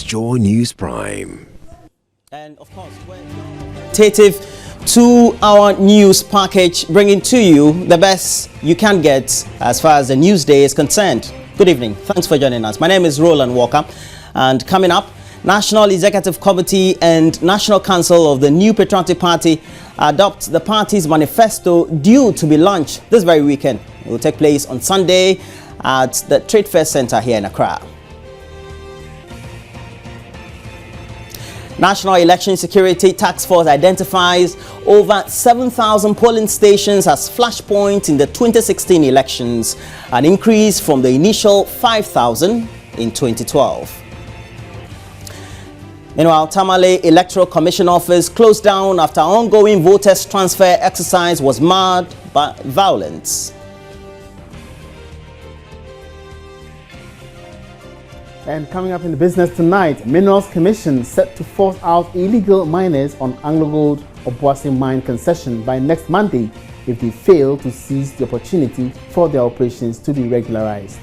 Joy News Prime. And of course, we're attentive to our news package, bringing to you the best you can get as far as the news day is concerned. Good evening. Thanks for joining us. My name is Roland Walker, and coming up, National Executive Committee and National Council of the new Patriotic Party adopt the party's manifesto due to be launched this very weekend. It will take place on Sunday at the Trade Fair Center here in Accra. National Election Security Task Force identifies over 7,000 polling stations as flashpoints in the 2016 elections, an increase from the initial 5,000 in 2012. Meanwhile, Tamale Electoral Commission office closed down after ongoing voters transfer exercise was marred by violence. And coming up in the business tonight, Minerals Commission set to force out illegal miners on AngloGold Obuasi mine concession by next Monday if they fail to seize the opportunity for their operations to be regularized.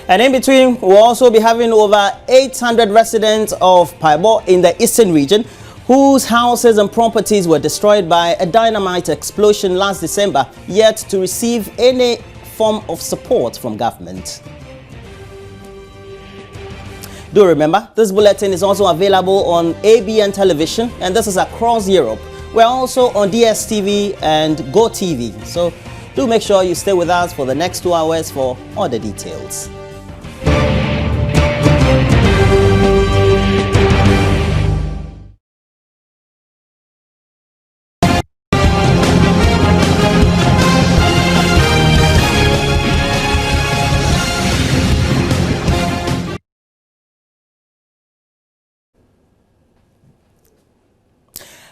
And in between, we'll also be having over 800 residents of Paibo in the eastern region whose houses and properties were destroyed by a dynamite explosion last December, yet to receive any form of support from government. Do remember, this bulletin is also available on ABN television, and this is across Europe. We're also on DSTV and GoTV, so do make sure you stay with us for the next 2 hours for all the details.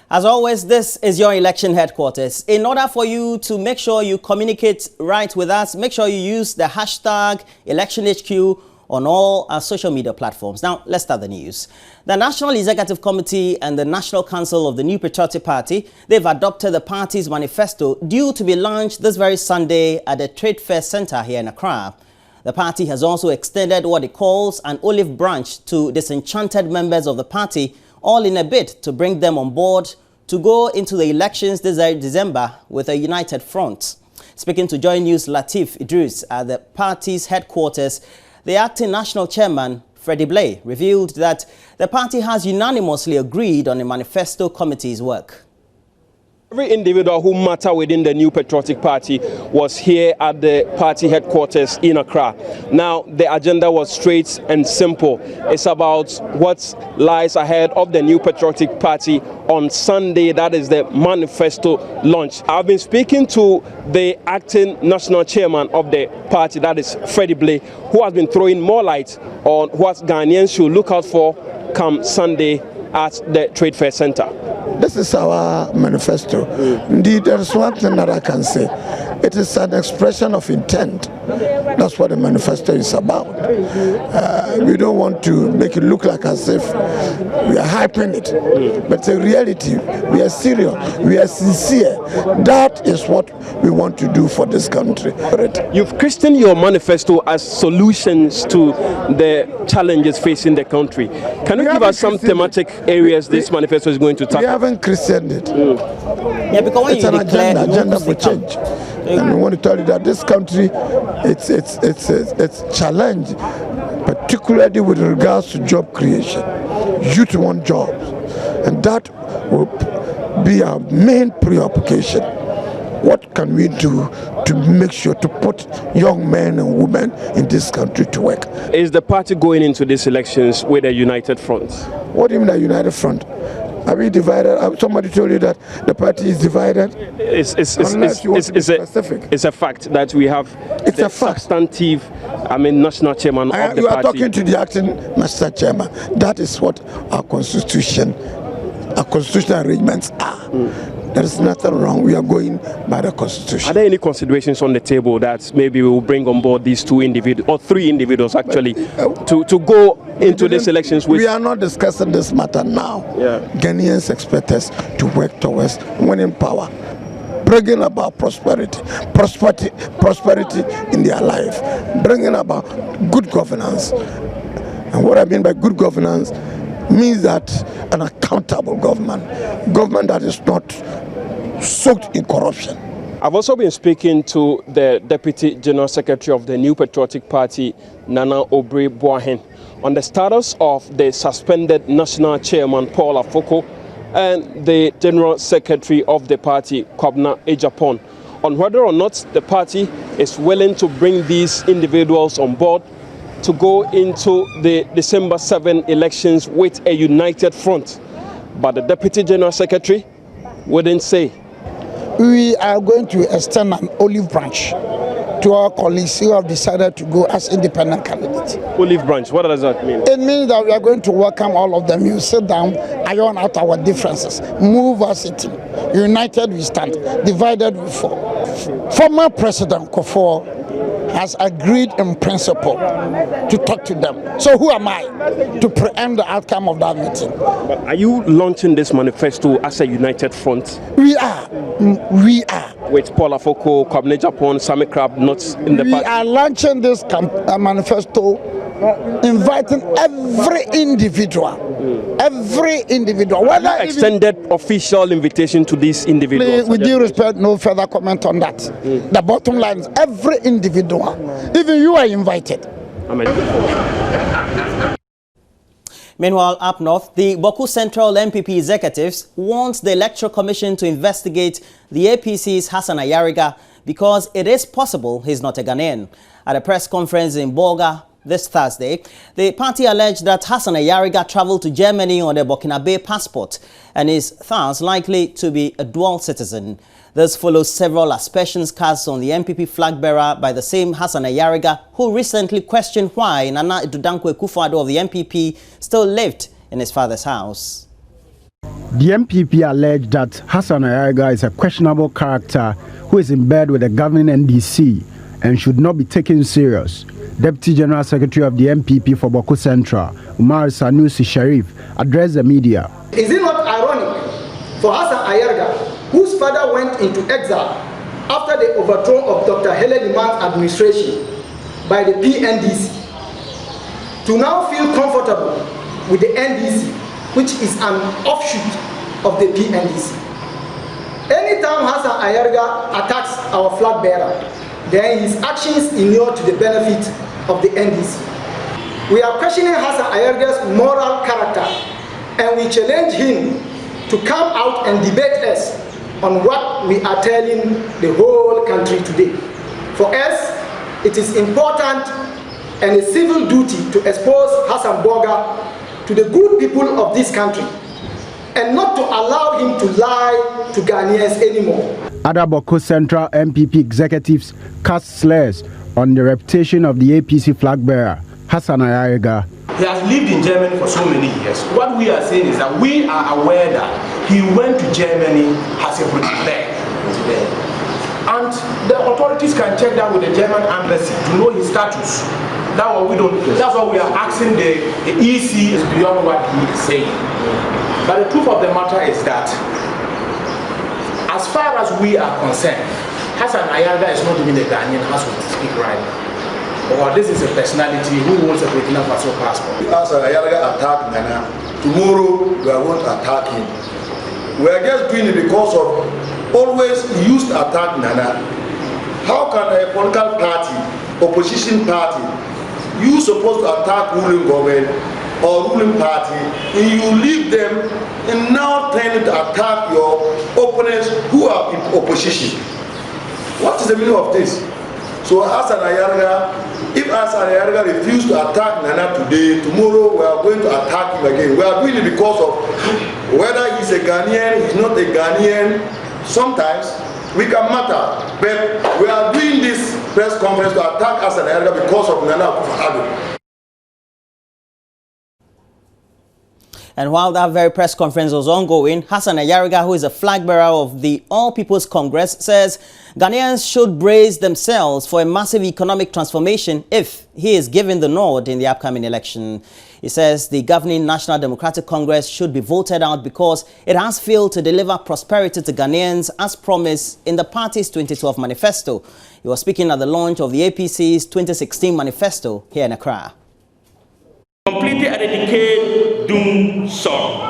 As always, this is your election headquarters. In order for you to make sure you communicate right with us, make sure you use the hashtag ElectionHQ on all our social media platforms. Now, let's start the news. The National Executive Committee and the National Council of the new Patriotic Party, they've adopted the party's manifesto due to be launched this very Sunday at the Trade Fair Center here in Accra. The party has also extended what it calls an olive branch to disenchanted members of the party, all in a bid to bring them on board to go into the elections this December with a united front. Speaking to Joy News Latif Idris at the party's headquarters, the acting national chairman, Freddie Blay, revealed that the party has unanimously agreed on the manifesto committee's work. Every individual who matters within the new Patriotic Party was here at the party headquarters in Accra. Now, the agenda was straight and simple. It's about what lies ahead of the new Patriotic Party on Sunday. That is the manifesto launch. I've been speaking to the acting national chairman of the party, that is Freddie Blay, who has been throwing more light on what Ghanaians should look out for come Sunday at the Trade Fair Center. This is our manifesto. Indeed, there is one thing that I can say. It is an expression of intent. That's what the manifesto is about. We don't want to make it look like as if we are hyping it. But in reality, we are serious, we are sincere. That is what we want to do for this country. You've christened your manifesto as solutions to the challenges facing the country. Can you give us some thematic areas this manifesto is going to tackle? We haven't christened it. Yeah, because when it's an agenda for change. And we want to tell you that this country, it's challenged, particularly with regards to job creation. Youth want jobs, and that will be our main preoccupation. What can we do to make sure to put young men and women in this country to work? Is the party going into these elections with a united front? What do you mean a united front? Are we divided? Somebody told you that the party is divided? It's a fact that we have a substantive, national chairman of the party. You are talking to the acting national chairman. That is what our constitutional arrangements are. There is nothing wrong. We are going by the constitution. Are there any considerations on the table that maybe we will bring on board these two individuals, or three individuals actually, to go into these elections with? We are not discussing this matter now. Yeah. Ghanaians expect us to work towards winning power. bringing about prosperity in their life, bringing about good governance. And what I mean by good governance means that an accountable government that is not soaked in corruption. I've also been speaking to the Deputy General Secretary of the New Patriotic Party, Nana Obri Boahen, on the status of the suspended National Chairman Paul Afoko and the General Secretary of the party, Kwabena Ejapon, on whether or not the party is willing to bring these individuals on board to go into the December 7 elections with a united front. But the Deputy General Secretary wouldn't say. We are going to extend an olive branch to our colleagues who have decided to go as independent candidates. Olive branch, what does that mean? It means that we are going to welcome all of them. You sit down, iron out our differences, move our city. United we stand, divided we fall. Former President Kufuor has agreed in principle to talk to them. So who am I to preempt the outcome of that meeting? But are you launching this manifesto as a united front? We are. With Paul Afoko, Kwabena Ejapon, Sammy Crab not in the party? We are launching this manifesto, inviting every individual. Whether extended official invitation to these individuals? Please, with due respect, no further comment on that. The bottom line is every individual, even you are invited. Amen. Meanwhile, up north, the Boku Central MPP executives want the Electoral Commission to investigate the APC's Hassan Ayariga because it is possible he's not a Ghanaian. At a press conference in Bolga this Thursday, the party alleged that Hassan Ayariga traveled to Germany on a Burkinabe passport and is thus likely to be a dual citizen. This follows several aspersions cast on the MPP flag bearer by the same Hassan Ayariga, who recently questioned why Nana Dudankwa Akufo-Addo of the MPP still lived in his father's house. The MPP alleged that Hassan Ayariga is a questionable character who is in bed with the governing NDC and should not be taken serious. Deputy General Secretary of the MPP for Boku Central, Umar Sanusi Sharif, addressed the media. Is it not ironic for Hassan Ayariga, whose father went into exile after the overthrow of Dr. Helen Iman's administration by the PNDC, to now feel comfortable with the NDC, which is an offshoot of the PNDC? Anytime Hassan Ayariga attacks our flag bearer, then his actions inure to the benefit of the NDC. We are questioning Hassan Ayariga's moral character, and we challenge him to come out and debate us on what we are telling the whole country today. For us, it is important and a civil duty to expose Hassan Boga to the good people of this country and not to allow him to lie to Ghanaians anymore. Other Boku Central MPP executives cast slurs on the reputation of the APC flag bearer, Hassan Ayariga. He has lived in Germany for so many years. What we are saying is that we are aware that he went to Germany as a bricklayer. And the authorities can check that with the German embassy to know his status. That's what we don't. That's what we are asking the EC is beyond what he is saying. But the truth of the matter is that, as far as we are concerned, Hassan Ayariga is not even a Ghanaian as we speak right now. Or this is a personality who wants a Burkina Faso passport. Hassan Ayariga attacked Nana. Tomorrow we are going to attack him. We are just doing it because of always used to attack Nana. How can a political party, opposition party, you supposed to attack ruling government or ruling party, and you leave them and now trying to attack your opponents who are in opposition? What is the meaning of this? So Hassan Ayariga, if Hassan Ayariga refused to attack Nana today, tomorrow we are going to attack him again. We are doing it because of whether he's a Ghanaian, he's not a Ghanaian. Sometimes we can matter, but we are doing this press conference to attack Hassan Ayariga because of Nana Akufo-Addo. And while that very press conference was ongoing, Hassan Ayariga, who is a flag bearer of the All People's Congress, says Ghanaians should brace themselves for a massive economic transformation if he is given the nod in the upcoming election. He says the governing National Democratic Congress should be voted out because it has failed to deliver prosperity to Ghanaians as promised in the party's 2012 manifesto. He was speaking at the launch of the APC's 2016 manifesto here in Accra. Completely eradicate doom song.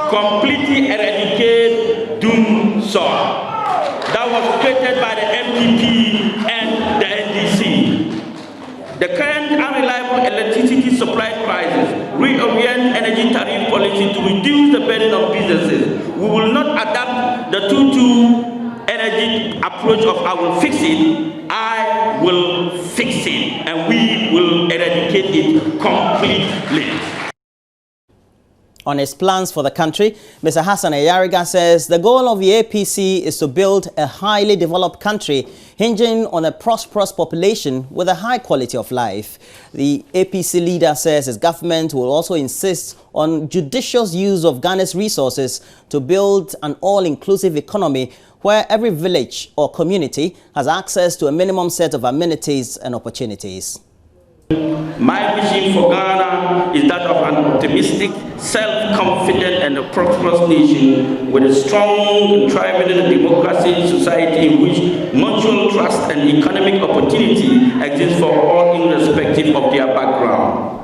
Completely eradicate doom song. That was created by the MPP and the NDC. The current unreliable electricity supply crisis reorient energy tariff policy to reduce the burden of businesses. We will not adapt the 2-2 energy approach of I will fix it. I will fix it, and we will eradicate it completely. On his plans for the country, Mr. Hassan Ayariga says the goal of the APC is to build a highly developed country hinging on a prosperous population with a high quality of life. The APC leader says his government will also insist on judicious use of Ghana's resources to build an all-inclusive economy where every village or community has access to a minimum set of amenities and opportunities. My vision for Ghana is that of an optimistic, self-confident and a prosperous nation with a strong and thriving democracy society in which mutual trust and economic opportunity exist for all irrespective of their background.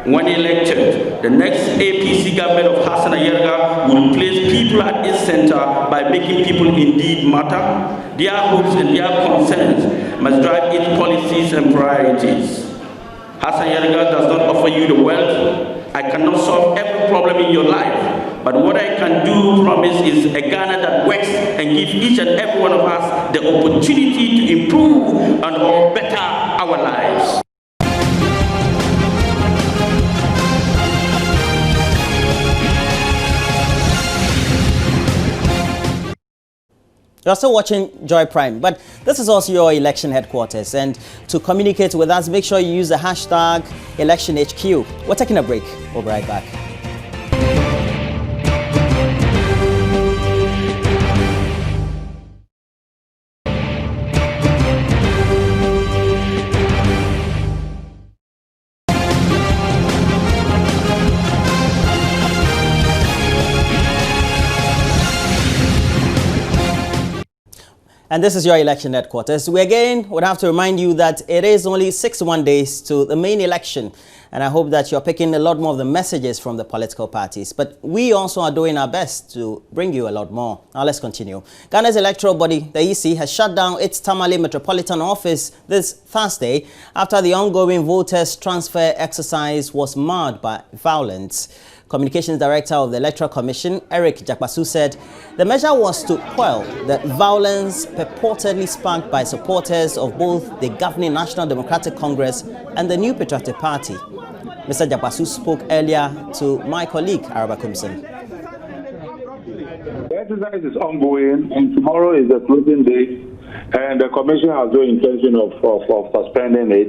When elected, the next APC government of Hassan Ayariga will place people at its center by making people indeed matter. Their hopes and their concerns must drive its policies and priorities. Hassan Ayariga does not offer you the wealth. I cannot solve every problem in your life. But what I can do, promise, is a Ghana that works and gives each and every one of us the opportunity to improve and or better our lives. You're still watching Joy Prime, but this is also your election headquarters. And to communicate with us, make sure you use the hashtag ElectionHQ. We're taking a break. We'll be right back. And this is your election headquarters. We again would have to remind you that it is only 61 days to the main election. And I hope that you're picking a lot more of the messages from the political parties. But we also are doing our best to bring you a lot more. Now let's continue. Ghana's electoral body, the EC, has shut down its Tamale Metropolitan Office this Thursday after the ongoing voters transfer exercise was marred by violence. Communications Director of the Electoral Commission, Eric Jakpasu, said the measure was to quell the violence purportedly sparked by supporters of both the governing National Democratic Congress and the new Patriotic Party. Mr. Jakpasu spoke earlier to my colleague, Araba Kumson. The exercise is ongoing, and tomorrow is the closing day, and the Commission has no intention of suspending it.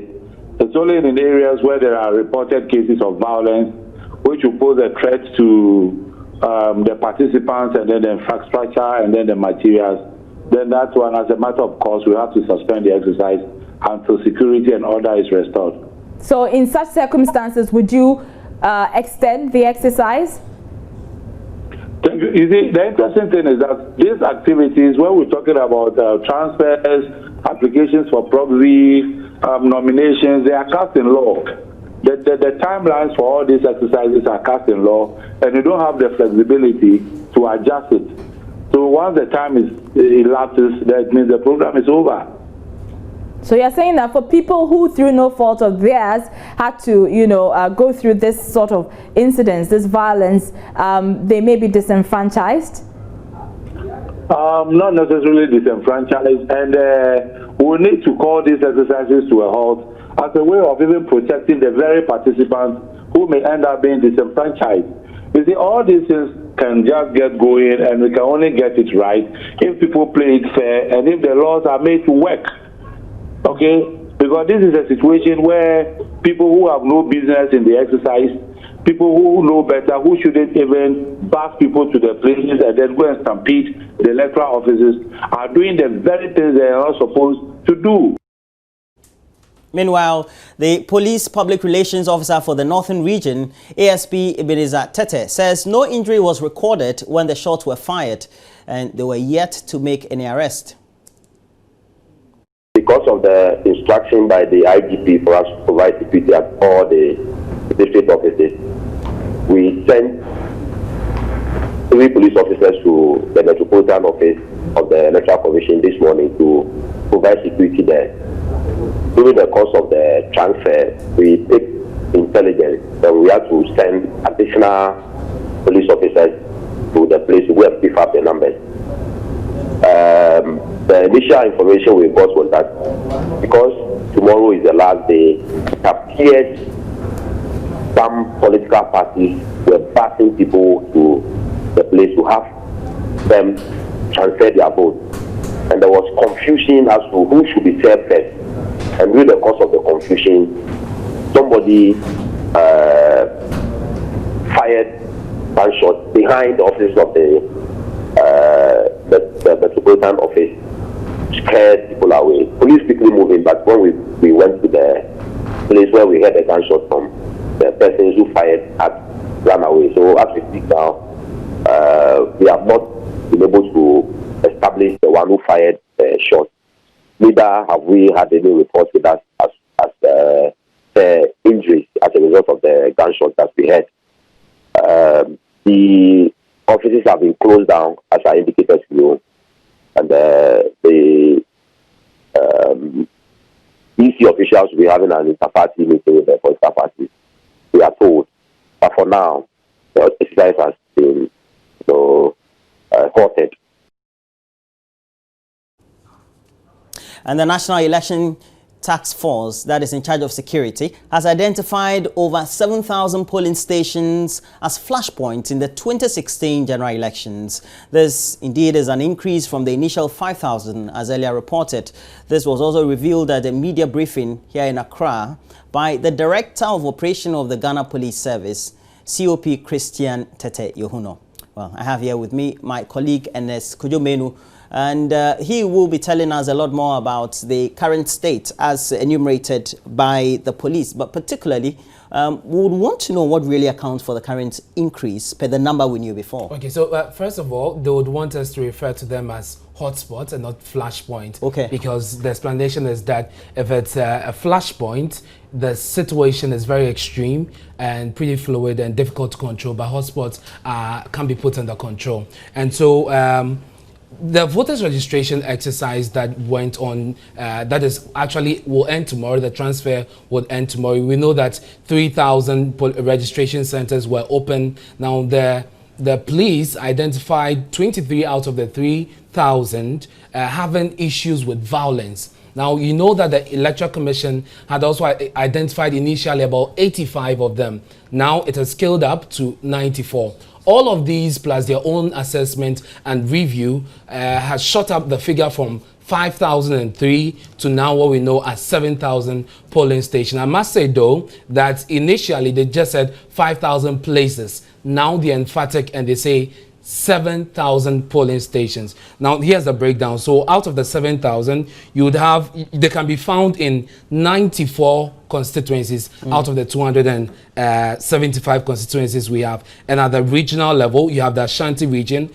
It's only in areas where there are reported cases of violence, which will pose a threat to the participants and then the infrastructure and then the materials. Then that one, as a matter of course, we have to suspend the exercise until security and order is restored. So in such circumstances, would you extend the exercise? You see, the interesting thing is that these activities, when we're talking about transfers, applications for probably nominations, they are cast in law. The timelines for all these exercises are cast in law, and you don't have the flexibility to adjust it. So once the time elapses, that means the program is over. So you're saying that for people who, through no fault of theirs, had to, go through this sort of incidents, this violence, they may be disenfranchised? Not necessarily disenfranchised, and we need to call these exercises to a halt as a way of even protecting the very participants who may end up being disenfranchised. You see, all these things can just get going, and we can only get it right if people play it fair and if the laws are made to work. Okay? Because this is a situation where people who have no business in the exercise people who know better, who shouldn't even bus people to the places and then go and stampede the electoral offices, are doing the very things they are not supposed to do. Meanwhile, the police public relations officer for the Northern Region, ASP Ebenezer Tete, says no injury was recorded when the shots were fired and they were yet to make any arrest. Because of the instruction by the IGP for us to provide security at all the district offices, we sent 3 police officers to the Metropolitan Office of the Electoral Commission this morning to provide security there. During the course of the transfer, we take intelligence and we have to send additional police officers to the place where we pick up the numbers. The initial information we got was that because tomorrow is the last day, it appears some political parties were passing people to the place to have them transfer their vote. And there was confusion as to who should be served first. And during the course of the confusion, somebody fired gunshot behind the office of the Metropolitan Office, scared people away. Police quickly moving, but when we went to the place where we heard the gunshot from, the persons who fired had run away. So as we speak now, we have not been able to establish the one who fired the shot. Neither have we had any reports with us as injuries as a result of the gunshot that we had. The offices have been closed down, as I indicated to you, and the EC officials will be having an inter-party meeting with the political parties. We are told, but for now, the exercise has been halted. And the National Election Task Force, that is in charge of security, has identified over 7,000 polling stations as flashpoints in the 2016 general elections. This indeed is an increase from the initial 5,000 as earlier reported. This was also revealed at a media briefing here in Accra by the Director of Operation of the Ghana Police Service, COP Christian Tete Yohuno. Well, I have here with me my colleague Ernest Kujomenu, and he will be telling us a lot more about the current state as enumerated by the police. But particularly, we would want to know what really accounts for the current increase per the number we knew before. Okay, so first of all, they would want us to refer to them as hotspots and not flashpoint. Okay. Because the explanation is that if it's a flashpoint, the situation is very extreme and pretty fluid and difficult to control, but hotspots can be put under control. And so the voters registration exercise that went on, that is actually will end tomorrow. The transfer will end tomorrow. We know that 3,000 registration centers were open. Now the police identified 23 out of the 3,000 having issues with violence. Now, you know that the Electoral Commission had also identified initially about 85 of them. Now it has scaled up to 94. All of these, plus their own assessment and review, has shot up the figure from 5,003 to now what we know as 7,000 polling stations. I must say, though, that initially they just said 5,000 places. Now they're emphatic and they say 7,000 polling stations. Now here's the breakdown. So out of the 7,000, you would have, they can be found in 94 constituencies out of the 275 constituencies we have. And at the regional level, you have the Ashanti region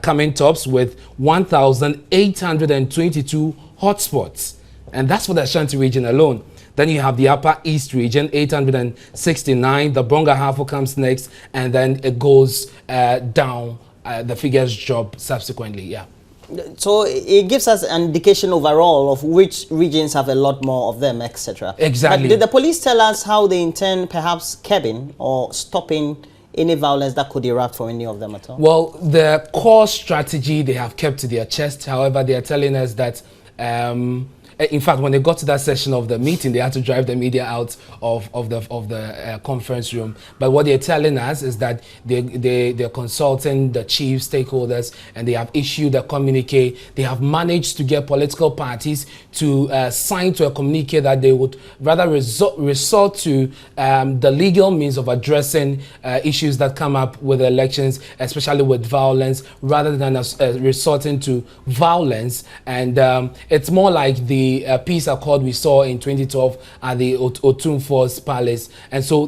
coming tops with 1,822 hotspots. And that's for the Ashanti region alone. Then you have the Upper East region, 869. The Bonga Hafo comes next, and then it goes down. The figures drop subsequently, yeah. So it gives us an indication overall of which regions have a lot more of them, etc. Exactly. But did the police tell us how they intend perhaps curbing or stopping any violence that could erupt from any of them at all? Well, the core strategy they have kept to their chest. However, they are telling us that in fact, when they got to that session of the meeting, they had to drive the media out of the conference room. But what they're telling us is that they're consulting the chief stakeholders, and they have issued a communique. They have managed to get political parties to sign to a communique that they would rather resort to the legal means of addressing issues that come up with elections, especially with violence, rather than resorting to violence. And it's more like the peace accord we saw in 2012 at the Otumfuo's Palace. And so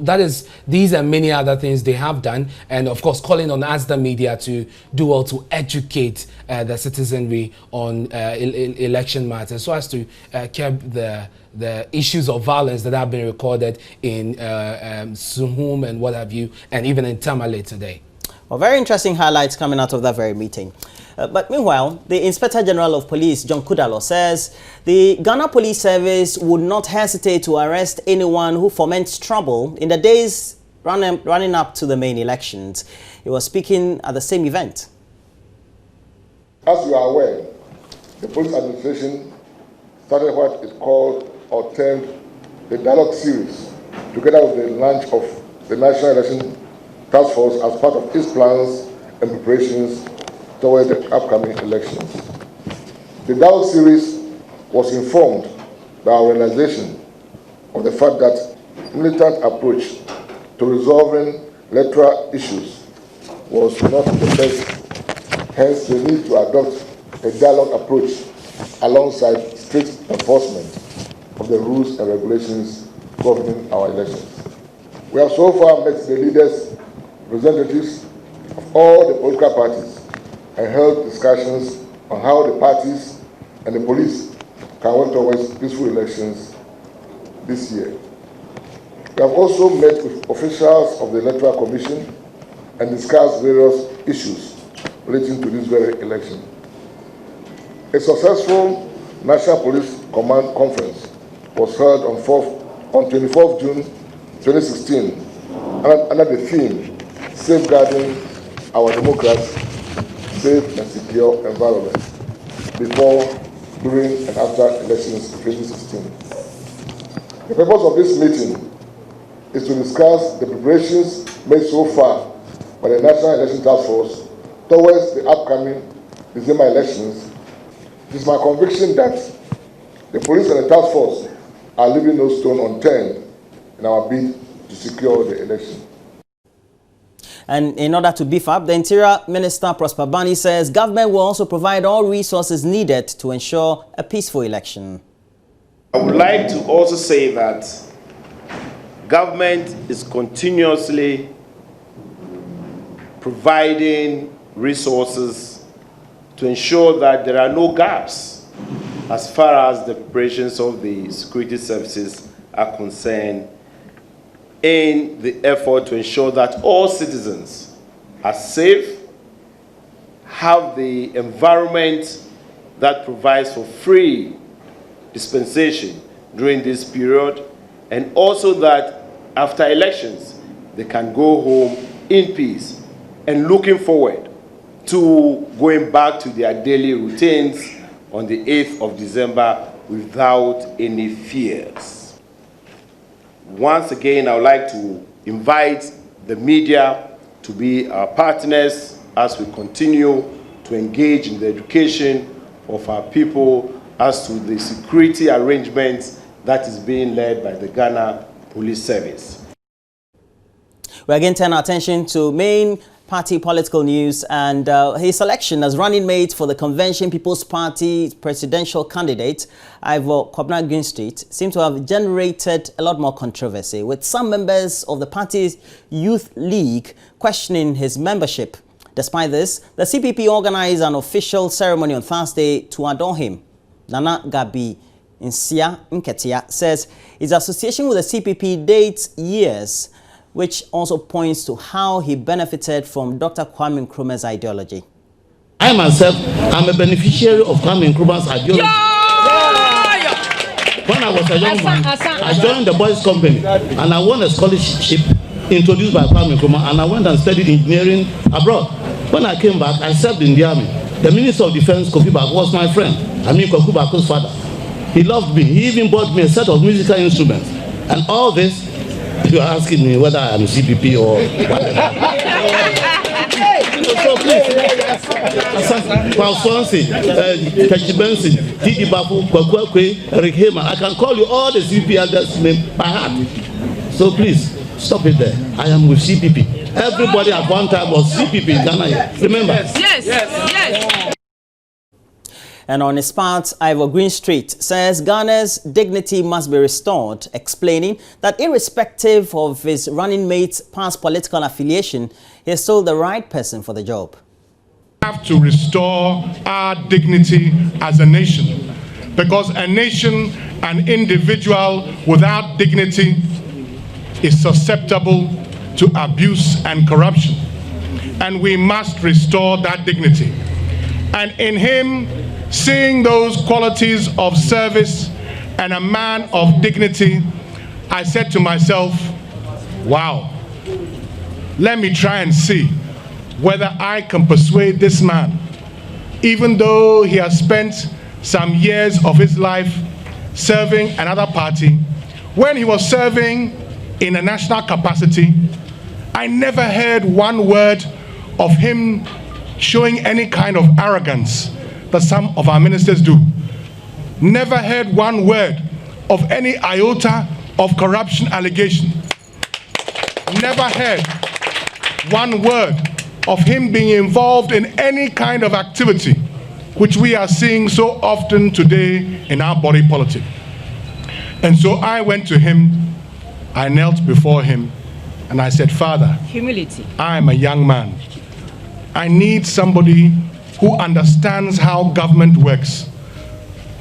these and many other things they have done, and of course calling on us, the media, to do well to educate the citizenry on election matters, so as to curb the issues of violence that have been recorded in Suhum and what have you, and even in Tamale today. Well, very interesting highlights coming out of that very meeting. But meanwhile, the Inspector General of Police, John Kudalo, says the Ghana Police Service would not hesitate to arrest anyone who foments trouble in the days running up to the main elections. He was speaking at the same event. As you are aware, the police administration started what is called or termed the dialogue series, together with the launch of the National Election Task Force as part of its plans and preparations toward the upcoming elections. The dialogue series was informed by our realization of the fact that militant approach to resolving electoral issues was not the best. Hence, the need to adopt a dialogue approach alongside strict enforcement of the rules and regulations governing our elections. We have so far met the leaders, representatives of all the political parties, and held discussions on how the parties and the police can work towards peaceful elections this year. We have also met with officials of the Electoral Commission and discussed various issues relating to this very election. A successful National Police Command Conference was held on 24th June 2016 under the theme Safeguarding Our Democracy, Safe and Secure Environment before, during and after elections 2016. The purpose of this meeting is to discuss the preparations made so far by the National Election Task Force towards the upcoming December elections. It is my conviction that the police and the task force are leaving no stone unturned in our bid to secure the election. And in order to beef up, the Interior Minister Prosper Bani says government will also provide all resources needed to ensure a peaceful election. I would like to also say that government is continuously providing resources to ensure that there are no gaps as far as the preparations of the security services are concerned, in the effort to ensure that all citizens are safe, have the environment that provides for free dispensation during this period, and also that after elections they can go home in peace and looking forward to going back to their daily routines on the 8th of December without any fears. Once again, I would like to invite the media to be our partners as we continue to engage in the education of our people as to the security arrangements that is being led by the Ghana Police Service. We again turn our attention to main party political news, and his selection as running mate for the Convention People's Party presidential candidate, Ivor Kwabena Greenstreet, seemed to have generated a lot more controversy, with some members of the party's Youth League questioning his membership. Despite this, the CPP organized an official ceremony on Thursday to adore him. Nana Gabi Nsia Nketia says his association with the CPP dates years, which also points to how he benefited from Dr. Kwame Nkrumah's ideology. I myself am a beneficiary of Kwame Nkrumah's ideology. When I was a young man, I joined the boys' company and I won a scholarship introduced by Kwame Nkrumah, and I went and studied engineering abroad. When I came back, I served in the army. The Minister of Defense, Kofi Bako, was my friend. I mean, Kofi Bako's father. He loved me. He even bought me a set of musical instruments. And all this, you are asking me whether I'm CPP or whatever. So please, Paul Swansea, Kachibensi, Didi Bafu, Kwakwe, Rick Hema, I can call you all the CPP elders' name by heart. So please, stop it there. I am with CPP. Everybody at one time was CPP in Ghana. Remember? Yes. And on his part, Ivor Greenstreet says Ghana's dignity must be restored, explaining that irrespective of his running mate's past political affiliation, he is still the right person for the job. We have to restore our dignity as a nation, because a nation, an individual without dignity is susceptible to abuse and corruption. And we must restore that dignity. And in him, seeing those qualities of service and a man of dignity, I said to myself, wow, let me try and see whether I can persuade this man, even though he has spent some years of his life serving another party. When he was serving in a national capacity, I never heard one word of him showing any kind of arrogance that some of our ministers do. Never heard one word of any iota of corruption allegation. Never heard one word of him being involved in any kind of activity which we are seeing so often today in our body politic. And so I went to him, I knelt before him, and I said, Father, humility. I am a young man. I need somebody who understands how government works.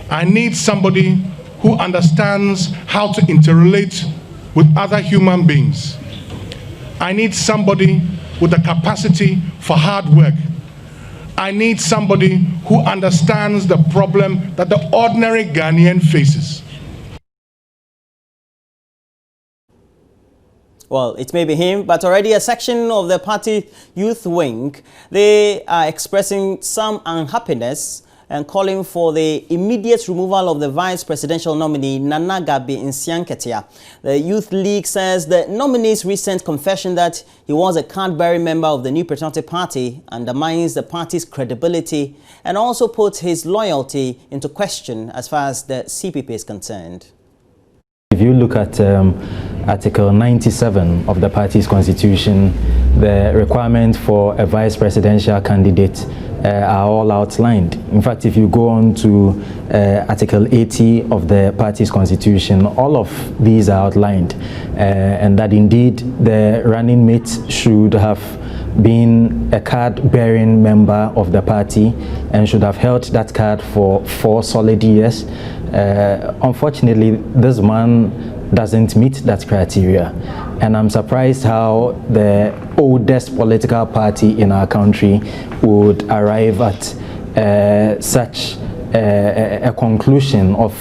I need somebody who understands how to interrelate with other human beings. I need somebody with a capacity for hard work. I need somebody who understands the problem that the ordinary Ghanaian faces. Well, it may be him, but already a section of the party youth wing, they are expressing some unhappiness and calling for the immediate removal of the vice presidential nominee, Nana Gabi Nsianketia. The Youth League says the nominee's recent confession that he was a card-bearing member of the new Patriotic Party undermines the party's credibility and also puts his loyalty into question as far as the CPP is concerned. If you look at Article 97 of the party's constitution, the requirement for a vice presidential candidate are all outlined. In fact, if you go on to Article 80 of the party's constitution, all of these are outlined, and that indeed the running mate should have been a card-bearing member of the party and should have held that card for 4 solid years. Unfortunately, this man doesn't meet that criteria, and I'm surprised how the oldest political party in our country would arrive at such a conclusion of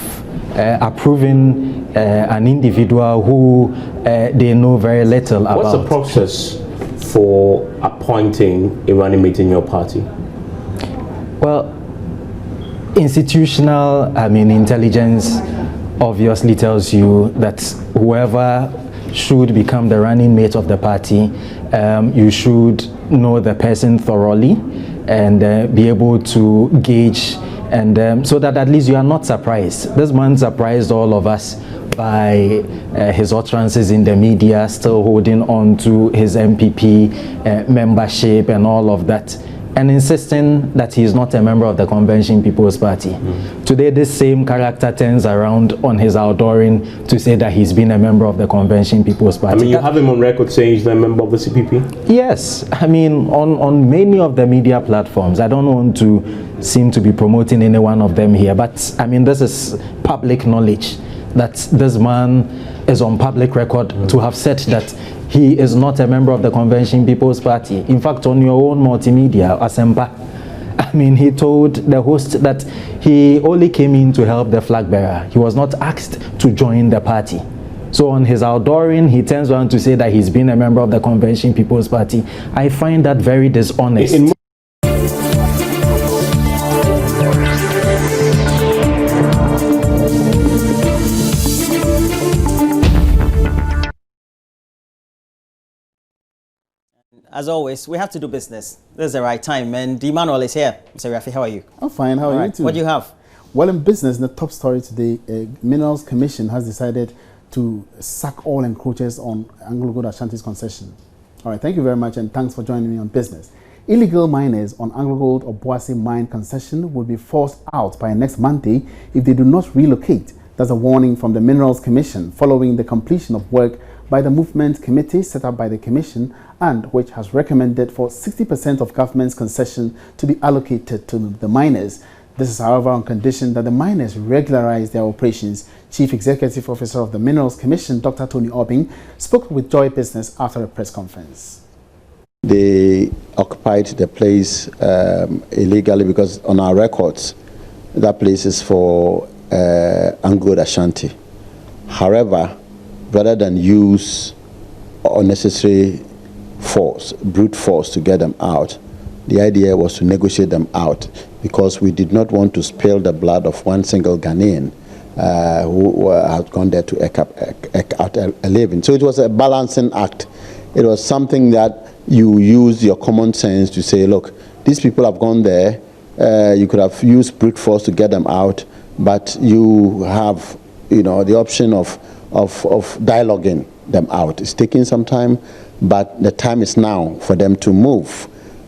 approving an individual who they know very little about. What's the process for appointing a running mate in your party? Well, institutional, intelligence obviously tells you that whoever should become the running mate of the party, you should know the person thoroughly and be able to gauge, and so that at least you are not surprised. This man surprised all of us by his utterances in the media, still holding on to his MPP membership and all of that, and insisting that he is not a member of the Convention People's Party. Today, this same character turns around on his outdooring to say that he's been a member of the Convention People's Party. You have him on record saying he's a member of the CPP? Yes, on many of the media platforms. I don't want to seem to be promoting any one of them here, but this is public knowledge that this man is on public record to have said that he is not a member of the Convention People's Party. In fact, on your own multimedia, Asempa, he told the host that he only came in to help the flag bearer. He was not asked to join the party. So on his outdooring, he turns around to say that he's been a member of the Convention People's Party. I find that very dishonest. as always, we have to do business. This is the right time, and Emmanuel is here. Mr. Rafi, how are you? I'm fine. How are you too? What do you have? Well, in business, the top story today, Minerals Commission has decided to sack all encroachers on AngloGold Ashanti's concession. All right, thank you very much, and thanks for joining me on business. Illegal miners on AngloGold Obuasi mine concession will be forced out by next Monday if they do not relocate. That's a warning from the Minerals Commission following the completion of work by the movement committee set up by the commission and which has recommended for 60% of government's concession to be allocated to the miners. This is, however, on condition that the miners regularize their operations. Chief Executive Officer of the Minerals Commission, Dr. Tony Obing, spoke with Joy Business after a press conference. They occupied the place illegally because on our records, that place is for AngloGold Ashanti. However, rather than use unnecessary force, brute force to get them out, the idea was to negotiate them out because we did not want to spill the blood of one single Ghanaian who had gone there to eke out a living. So it was a balancing act. It was something that you use your common sense to say, look, these people have gone there. You could have used brute force to get them out, but you have, the option of dialoguing them out. It's taking some time, but the time is now for them to move.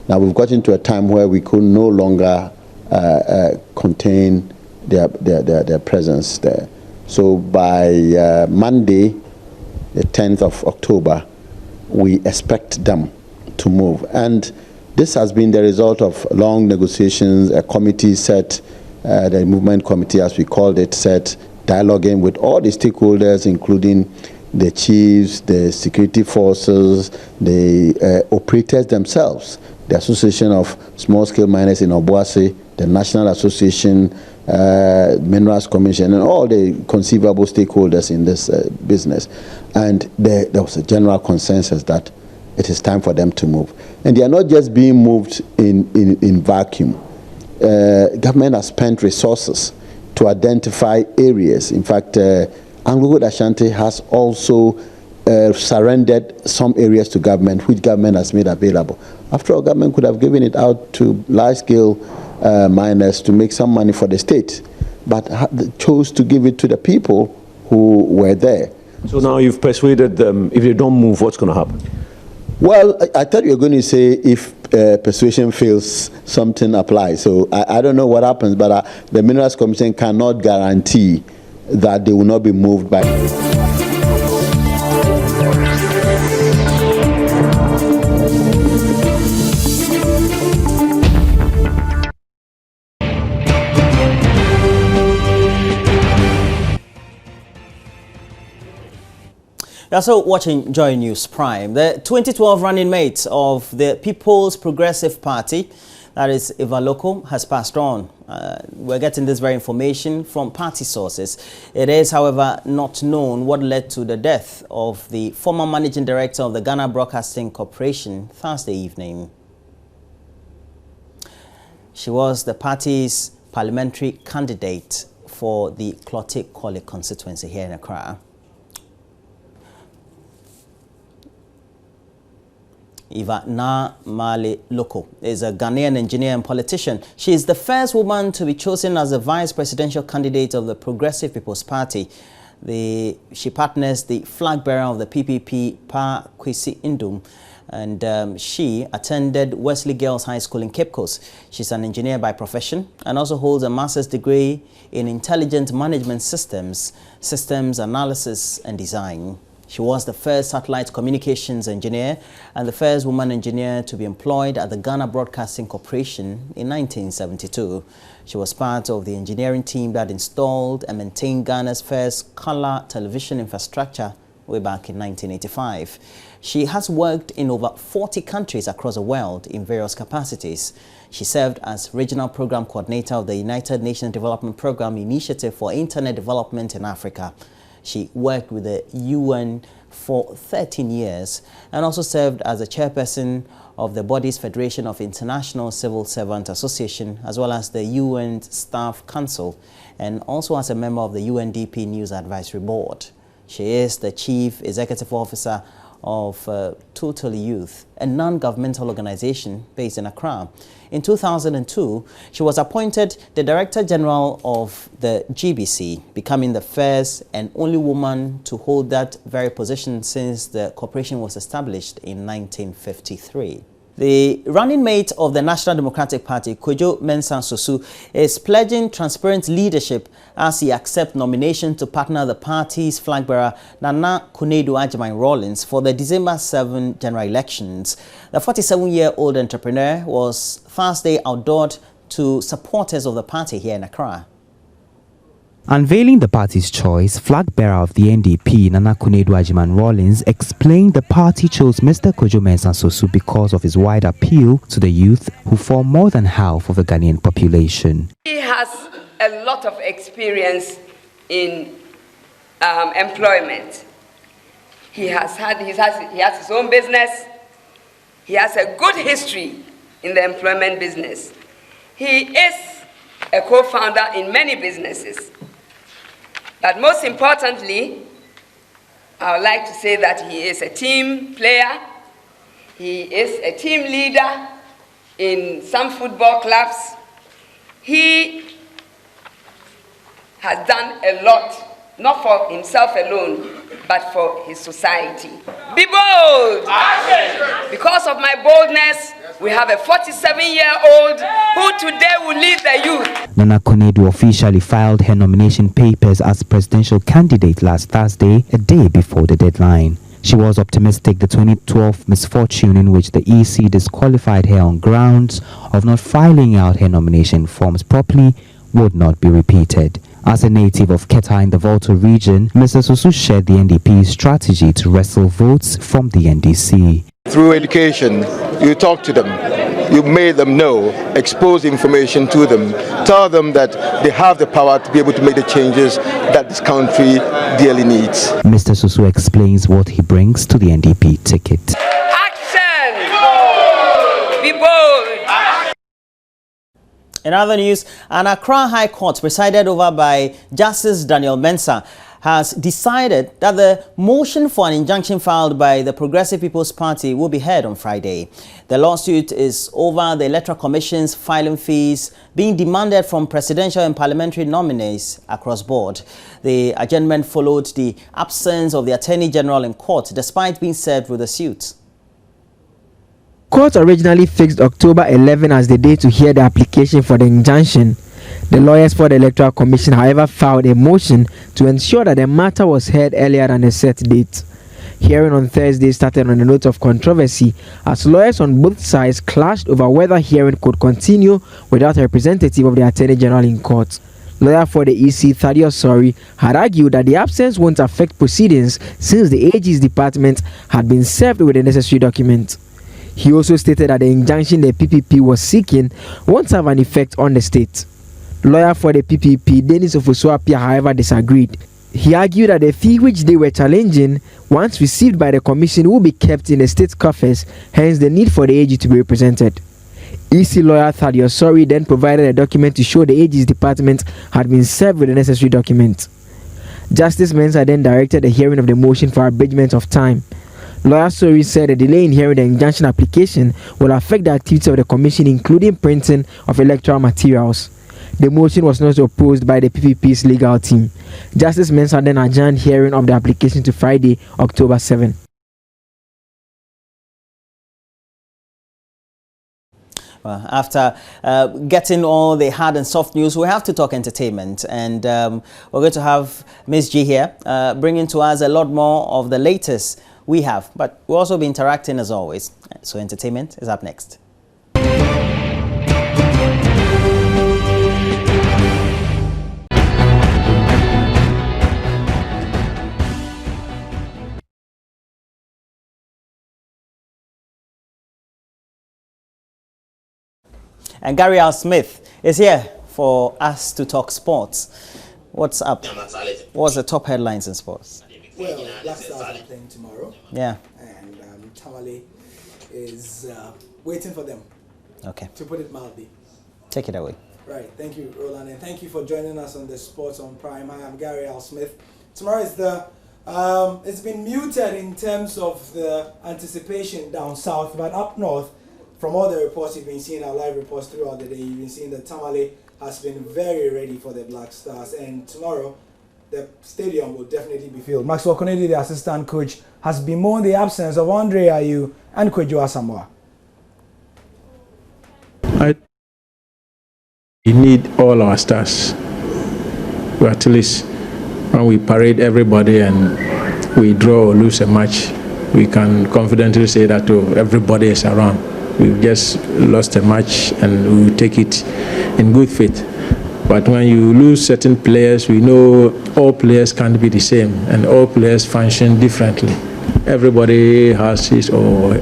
Now we've got into a time where we could no longer contain their presence there. So by Monday, the 10th of October, we expect them to move. And this has been the result of long negotiations. A committee set, the movement committee as we called it, set dialoguing with all the stakeholders, including the chiefs, the security forces, the operators themselves, the Association of Small-Scale Miners in Obuasi, the National Association, Minerals Commission, and all the conceivable stakeholders in this business. And there was a general consensus that it is time for them to move. And they are not just being moved in vacuum. Government has spent resources to identify areas. In fact, AngloGold Ashanti has also surrendered some areas to government, which government has made available. After all, government could have given it out to large-scale miners to make some money for the state, but chose to give it to the people who were there. So now you've persuaded them, if they don't move, what's going to happen? Well, I thought you were going to say if persuasion fails, something applies. So I don't know what happens, but the Minerals Commission cannot guarantee that they will not be moved by. You're also watching Joy News Prime. The 2012 running mate of the People's Progressive Party, that is Eva Loko, has passed on. We're getting this very information from party sources. It is, however, not known what led to the death of the former managing director of the Ghana Broadcasting Corporation Thursday evening. She was the party's parliamentary candidate for the Klotik-Korle constituency here in Accra. Eva Male Loko is a Ghanaian engineer and politician. She is the first woman to be chosen as the vice presidential candidate of the Progressive People's Party. She partners the flag bearer of the PPP, Pa Kwesi Indum, and she attended Wesley Girls High School in Cape Coast. She's an engineer by profession and also holds a master's degree in intelligent management systems, systems analysis and design. She was the first satellite communications engineer and the first woman engineer to be employed at the Ghana Broadcasting Corporation in 1972. She was part of the engineering team that installed and maintained Ghana's first color television infrastructure way back in 1985. She has worked in over 40 countries across the world in various capacities. She served as regional program coordinator of the United Nations Development Program Initiative for Internet Development in Africa. She worked with the UN for 13 years and also served as the chairperson of the body's Federation of International Civil Servant Association, as well as the UN Staff Council, and also as a member of the UNDP News Advisory Board. She is the Chief Executive Officer of Total Youth, a non-governmental organization based in Accra. In 2002, she was appointed the Director General of the GBC, becoming the first and only woman to hold that very position since the corporation was established in 1953. The running mate of the National Democratic Party, Kojo Mensah Sosu, is pledging transparent leadership as he accepts nomination to partner the party's flag bearer Nana Konadu Rawlings for the December 7 general elections. The 47-year-old entrepreneur was Thursday outdoored to supporters of the party here in Accra. Unveiling the party's choice, flag bearer of the NDP, Nana Konadu Rawlings, explained the party chose Mr. Kojo Mensah Sosu because of his wide appeal to the youth who form more than half of the Ghanaian population. He has a lot of experience in employment. He has his own business. He has a good history in the employment business. He is a co-founder in many businesses. But most importantly, I would like to say that he is a team player. He is a team leader in some football clubs. He has done a lot, not for himself alone, but for his society. Be bold! Because of my boldness, we have a 47-year-old who today will lead the youth. Nana Konadu officially filed her nomination papers as presidential candidate last Thursday, a day before the deadline. She was optimistic the 2012 misfortune in which the EC disqualified her on grounds of not filing out her nomination forms properly would not be repeated. As a native of Keta in the Volta region, Mr. Sosu shared the NDP's strategy to wrestle votes from the NDC. Through education, you talk to them, you made them know, expose information to them, tell them that they have the power to be able to make the changes that this country dearly needs. Mr. Sosu explains what he brings to the NDP ticket. Action! Be bold! In other news, an Accra High Court presided over by Justice Daniel Mensah has decided that the motion for an injunction filed by the Progressive People's Party will be heard on Friday. The lawsuit is over the Electoral Commission's filing fees being demanded from presidential and parliamentary nominees across board. The adjournment followed the absence of the Attorney General in court despite being served with the suit. Court originally fixed October 11 as the day to hear the application for the injunction. The lawyers for the Electoral Commission, however, filed a motion to ensure that the matter was heard earlier than the set date. Hearing on Thursday started on a note of controversy as lawyers on both sides clashed over whether hearing could continue without a representative of the Attorney General in court. Lawyer for the EC, Thaddeus Sori, had argued that the absence won't affect proceedings since the AG's department had been served with the necessary document. He also stated that the injunction the PPP was seeking won't have an effect on the state. Lawyer for the PPP, Dennis Ofosuapia, however, disagreed. He argued that the fee which they were challenging, once received by the commission, will be kept in the state coffers, hence the need for the AG to be represented. EC lawyer Thaddeus Sori then provided a document to show the AG's department had been served with the necessary document. Justice Mensah then directed the hearing of the motion for abridgment of time. Lawyer Sori said a delay in hearing the injunction application will affect the activity of the commission, including printing of electoral materials. The motion was not opposed by the PPP's legal team. Justice Mensah then adjourned hearing of the application to Friday, October 7. Well, after getting all the hard and soft news, we have to talk entertainment. And we're going to have Ms. G here, bringing to us a lot more of the latest we have. But we'll also be interacting as always. So entertainment is up next. And Gary L. Smith is here for us to talk sports. What's up? What's the top headlines in sports? Well, Black Stars are playing tomorrow. Yeah. And Tamale is waiting for them. Okay. To put it mildly. Take it away. Right. Thank you, Roland. And thank you for joining us on the Sports on Prime. Hi, I'm Gary L. Smith. Tomorrow is the It's been muted in terms of the anticipation down south, but up north, from all the reports you've been seeing, our live reports throughout the day, you've been seeing that Tamale has been very ready for the Black Stars, and tomorrow the stadium will definitely be filled. Maxwell Konedi, the assistant coach, has bemoaned the absence of Andre Ayew and Kwejo Asamoah. We need all our stars. We at least, when we parade everybody and we draw or lose a match, we can confidently say that everybody is around. We've just lost a match and we will take it in good faith. But when you lose certain players, we know all players can't be the same and all players function differently. Everybody has his own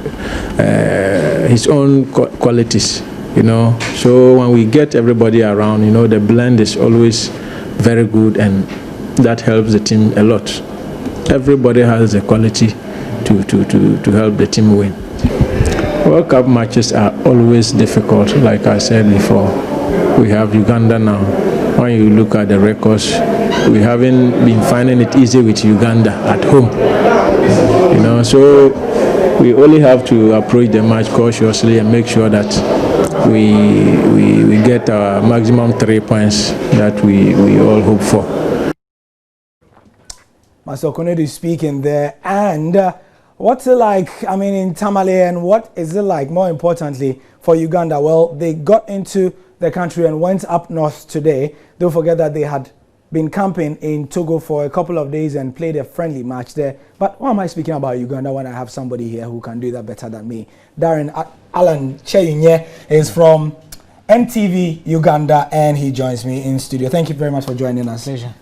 qualities, you know. So when we get everybody around, you know, the blend is always very good and that helps the team a lot. Everybody has the quality to help the team win. World Cup matches are always difficult, like I said before. We have Uganda now. When you look at the records, we haven't been finding it easy with Uganda at home. You know, so we only have to approach the match cautiously and make sure that we get our maximum 3 points that we all hope for. Master Konedi speaking there, and what's it like, I mean, in Tamale, and what is it like, more importantly, for Uganda? Well, they got into the country and went up north today. Don't forget that they had been camping in Togo for a couple of days and played a friendly match there. But why am I speaking about Uganda when I have somebody here who can do that better than me? Darren Alan Cheyinye is from NTV Uganda, and he joins me in studio. Thank you very much for joining us. Pleasure.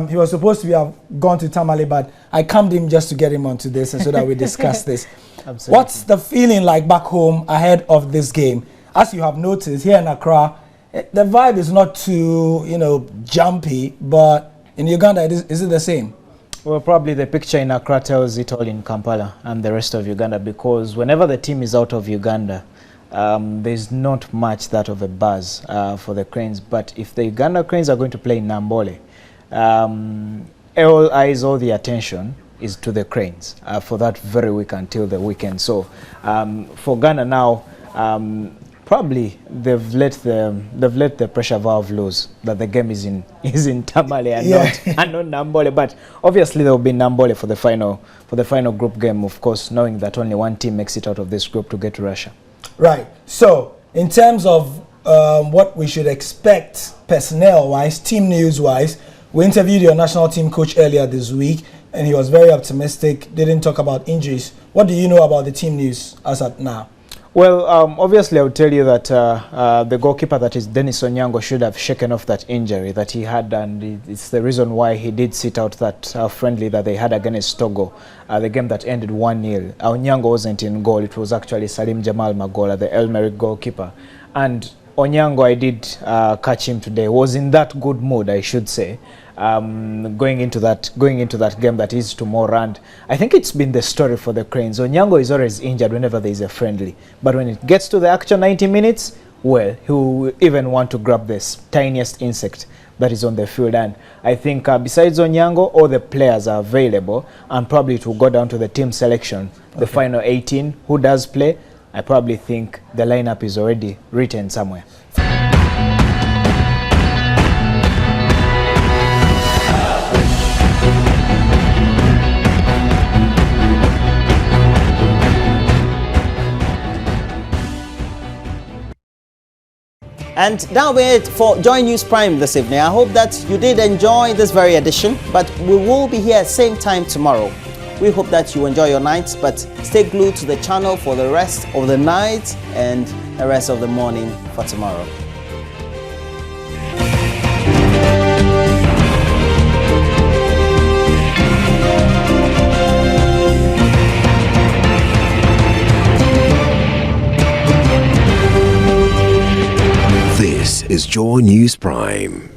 He was supposed to have gone to Tamale, but I calmed him just to get him onto this and so that we discuss this. Absolutely. What's the feeling like back home ahead of this game? As you have noticed, here in Accra, the vibe is not too, you know, jumpy, but in Uganda, is it the same? Well, probably the picture in Accra tells it all in Kampala and the rest of Uganda, because whenever the team is out of Uganda, there's not much that of a buzz for the Cranes. But if the Uganda Cranes are going to play in Nambole, all eyes, all the attention is to the Cranes for that very week until the weekend. So for Ghana now, probably they've let the pressure valve loose that the game is in Tamale and not Nambole. But obviously there will be Nambole for the final group game, of course, knowing that only one team makes it out of this group to get to Russia. Right. So in terms of what we should expect personnel-wise, team news-wise, we interviewed your national team coach earlier this week, and he was very optimistic, didn't talk about injuries. What do you know about the team news as at now? Well, obviously I would tell you that the goalkeeper, that is Dennis Onyango, should have shaken off that injury that he had, and it's the reason why he did sit out that friendly that they had against Togo, the game that ended 1-0. Onyango wasn't in goal. It was actually Salim Jamal Magola, the El Merrick goalkeeper. And Onyango, I did catch him today, was in that good mood, I should say, going into that game that is tomorrow. And I think it's been the story for the Cranes. Onyango is always injured whenever there is a friendly, but when it gets to the actual 90 minutes, well, he will even want to grab this tiniest insect that is on the field. And I think besides Onyango, all the players are available, and probably it will go down to the team selection, the final 18 who does play. I probably think the lineup is already written somewhere. And that will be it for Joy News Prime this evening. I hope that you did enjoy this very edition, but we will be here same time tomorrow. We hope that you enjoy your night, but stay glued to the channel for the rest of the night and the rest of the morning for tomorrow. This is Joy News Prime.